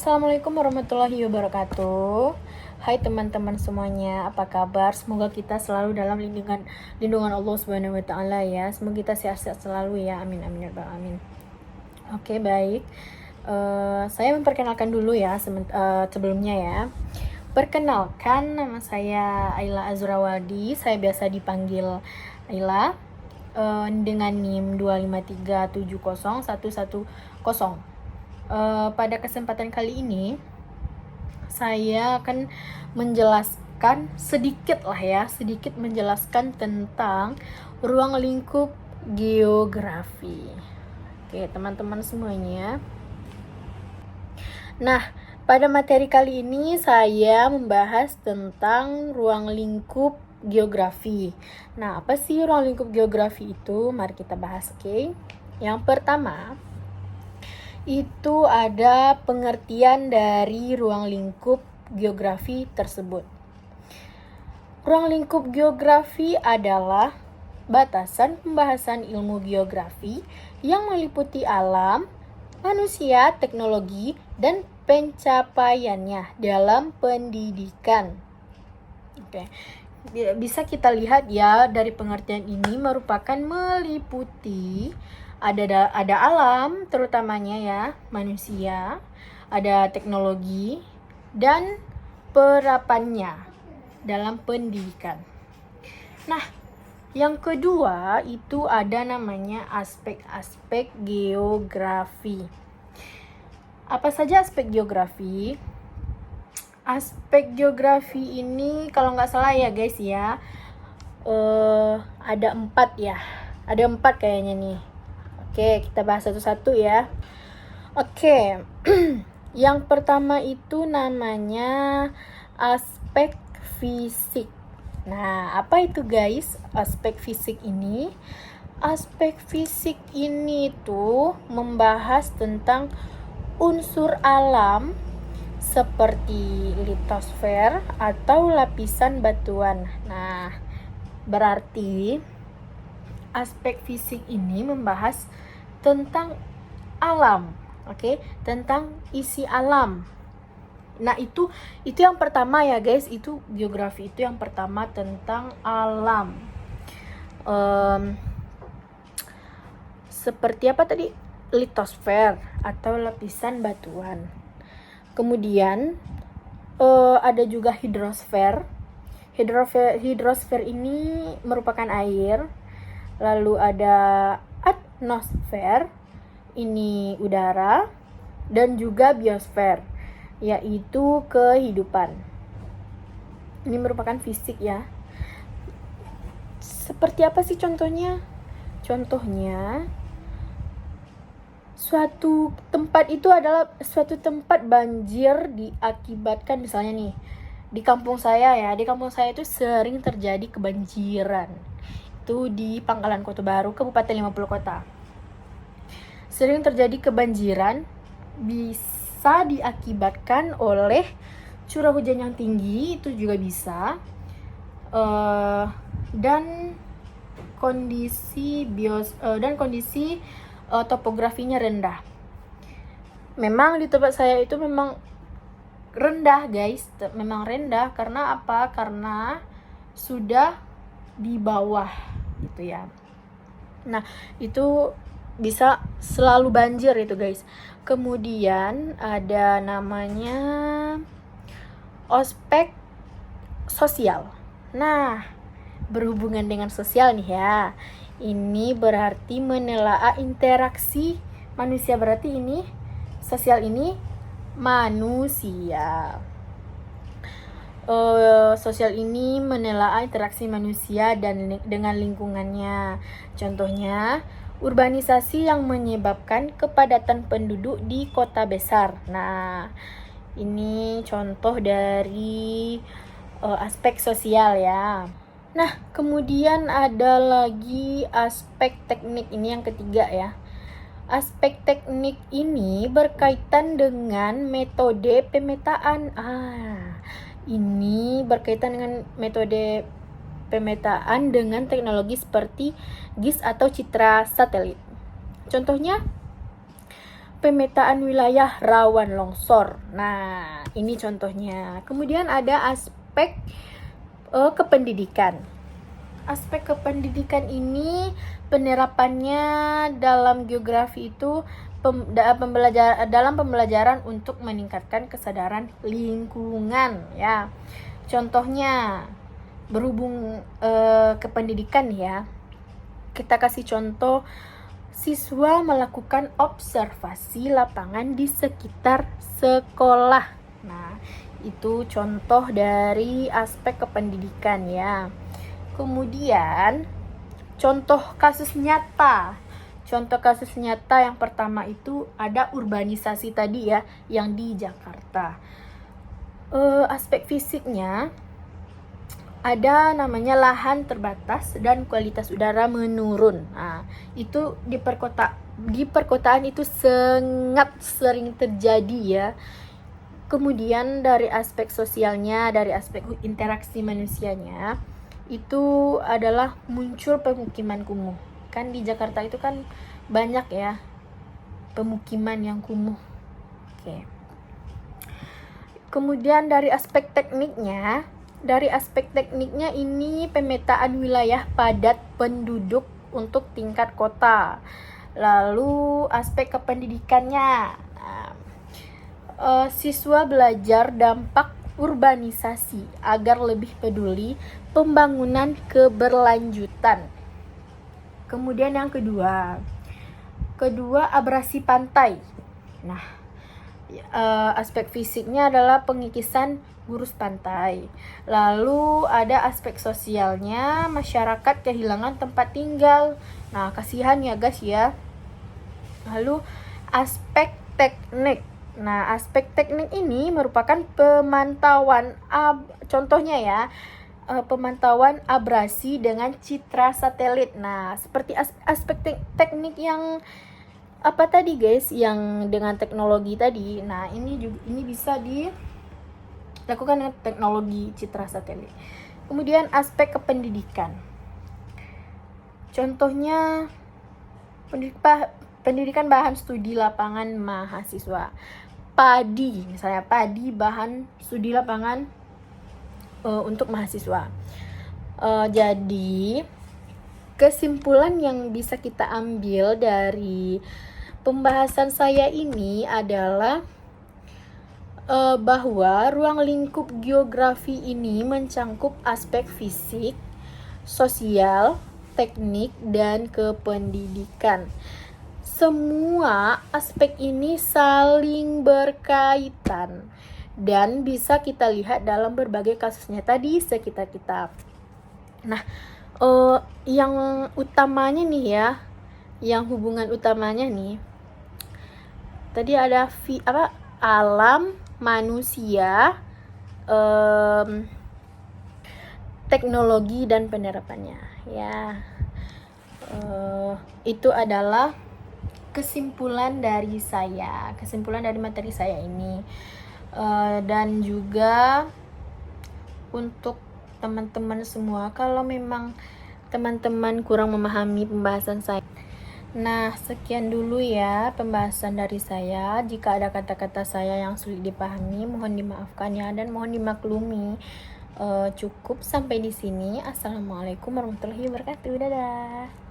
Assalamualaikum warahmatullahi wabarakatuh. Hai teman-teman semuanya, apa kabar? Semoga kita selalu dalam lindungan Allah Subhanahu wa taala ya. Semoga kita sehat-sehat selalu ya. Amin amin ya rabbal alamin. Oke, baik. Saya memperkenalkan dulu ya sebelumnya ya. Perkenalkan, nama saya Aila Azrawadi. Saya biasa dipanggil Aila dengan NIM 253701110. Pada kesempatan kali ini saya akan sedikit menjelaskan tentang ruang lingkup geografi. Oke, teman-teman semuanya. Nah, pada materi kali ini saya membahas tentang ruang lingkup geografi. Nah, apa sih ruang lingkup geografi itu? Mari kita bahas, oke? Yang pertama, itu ada pengertian dari ruang lingkup geografi tersebut. Ruang lingkup geografi adalah batasan pembahasan ilmu geografi yang meliputi alam, manusia, teknologi, dan pencapaiannya dalam pendidikan. Oke. Bisa kita lihat ya, dari pengertian ini merupakan meliputi ada alam, terutamanya ya, manusia, ada teknologi, dan penerapannya dalam pendidikan. Nah, yang kedua itu ada namanya aspek-aspek geografi. Apa saja aspek geografi? Aspek geografi ini kalau nggak salah ya guys ya, ada 4 ya. Ada 4 kayaknya nih. Oke, kita bahas satu-satu ya. Oke, yang pertama itu namanya aspek fisik. Nah, apa itu guys aspek fisik ini? Aspek fisik ini tuh membahas tentang unsur alam seperti litosfer atau lapisan batuan. Nah, berarti aspek fisik ini membahas tentang alam, oke? Tentang isi alam. Nah, itu yang pertama ya guys, itu geografi itu yang pertama tentang alam. Seperti apa tadi? Litosfer atau lapisan batuan. Kemudian ada juga hidrosfer. Hidrosfer ini merupakan air. Lalu ada atmosfer, ini udara, dan juga biosfer, yaitu kehidupan. Ini merupakan fisik ya. Seperti apa sih contohnya? Contohnya, suatu tempat itu adalah suatu tempat banjir diakibatkan, misalnya nih, di kampung saya itu sering terjadi kebanjiran. Itu di Pangkalan Kota Baru, Kabupaten 50 Kota. Sering terjadi kebanjiran, bisa diakibatkan oleh curah hujan yang tinggi, itu juga bisa, dan kondisi topografinya rendah. Memang di tempat saya itu memang rendah guys, memang rendah. Karena apa? Karena sudah di bawah gitu ya. Nah, itu bisa selalu banjir itu guys. Kemudian ada namanya aspek sosial. Nah, berhubungan dengan sosial nih ya. Ini berarti menelaah interaksi manusia, berarti ini sosial ini manusia. Sosial ini menelaah interaksi manusia dan dengan lingkungannya. Contohnya, urbanisasi yang menyebabkan kepadatan penduduk di kota besar. Nah, ini contoh dari aspek sosial ya. Nah, kemudian ada lagi aspek teknik, ini yang ketiga ya. Aspek teknik ini berkaitan dengan metode pemetaan. Ini berkaitan dengan metode pemetaan dengan teknologi seperti GIS atau citra satelit. Contohnya, pemetaan wilayah rawan longsor. Nah, ini contohnya. Kemudian ada aspek kependidikan. Aspek kependidikan ini penerapannya dalam geografi itu dalam pembelajaran untuk meningkatkan kesadaran lingkungan ya. Contohnya berhubung ke pendidikan ya. Kita kasih contoh siswa melakukan observasi lapangan di sekitar sekolah. Nah, itu contoh dari aspek kependidikan ya. Kemudian contoh kasus nyata. Contoh kasus nyata yang pertama itu ada urbanisasi tadi ya, yang di Jakarta. Aspek fisiknya ada namanya lahan terbatas dan kualitas udara menurun. Nah, itu di perkotaan itu sangat sering terjadi ya. Kemudian dari aspek sosialnya, dari aspek interaksi manusianya, itu adalah muncul pemukiman kumuh. Kan di Jakarta itu kan banyak ya pemukiman yang kumuh. Oke. Kemudian dari aspek tekniknya ini pemetaan wilayah padat penduduk untuk tingkat kota. Lalu aspek kependidikannya, siswa belajar dampak urbanisasi agar lebih peduli pembangunan keberlanjutan. Kemudian yang kedua abrasi pantai. Nah, aspek fisiknya adalah pengikisan gurus pantai. Lalu ada aspek sosialnya, masyarakat kehilangan tempat tinggal. Nah, kasihan ya guys ya. Lalu aspek teknik. Nah, aspek teknik ini merupakan pemantauan contohnya ya, pemantauan abrasi dengan citra satelit. Nah, seperti aspek teknik yang apa tadi guys, yang dengan teknologi tadi. Nah, ini bisa dilakukan dengan teknologi citra satelit. Kemudian aspek kependidikan. Contohnya pendidikan bahan studi lapangan mahasiswa. Padi, misalnya padi bahan studi lapangan untuk mahasiswa. Jadi kesimpulan yang bisa kita ambil dari pembahasan saya ini adalah bahwa ruang lingkup geografi ini mencangkup aspek fisik, sosial, teknik, dan kependidikan. Semua aspek ini saling berkaitan dan bisa kita lihat dalam berbagai kasus nyata di sekitar kita. Nah, yang utamanya nih ya, yang hubungan utamanya nih, tadi ada alam, manusia, teknologi dan penerapannya ya. Itu adalah kesimpulan dari materi saya ini. Dan juga untuk teman-teman semua, kalau memang teman-teman kurang memahami pembahasan saya, nah sekian dulu ya pembahasan dari saya. Jika ada kata-kata saya yang sulit dipahami, mohon dimaafkan ya, dan mohon dimaklumi. Cukup sampai di sini. Assalamualaikum warahmatullahi wabarakatuh. Dadah.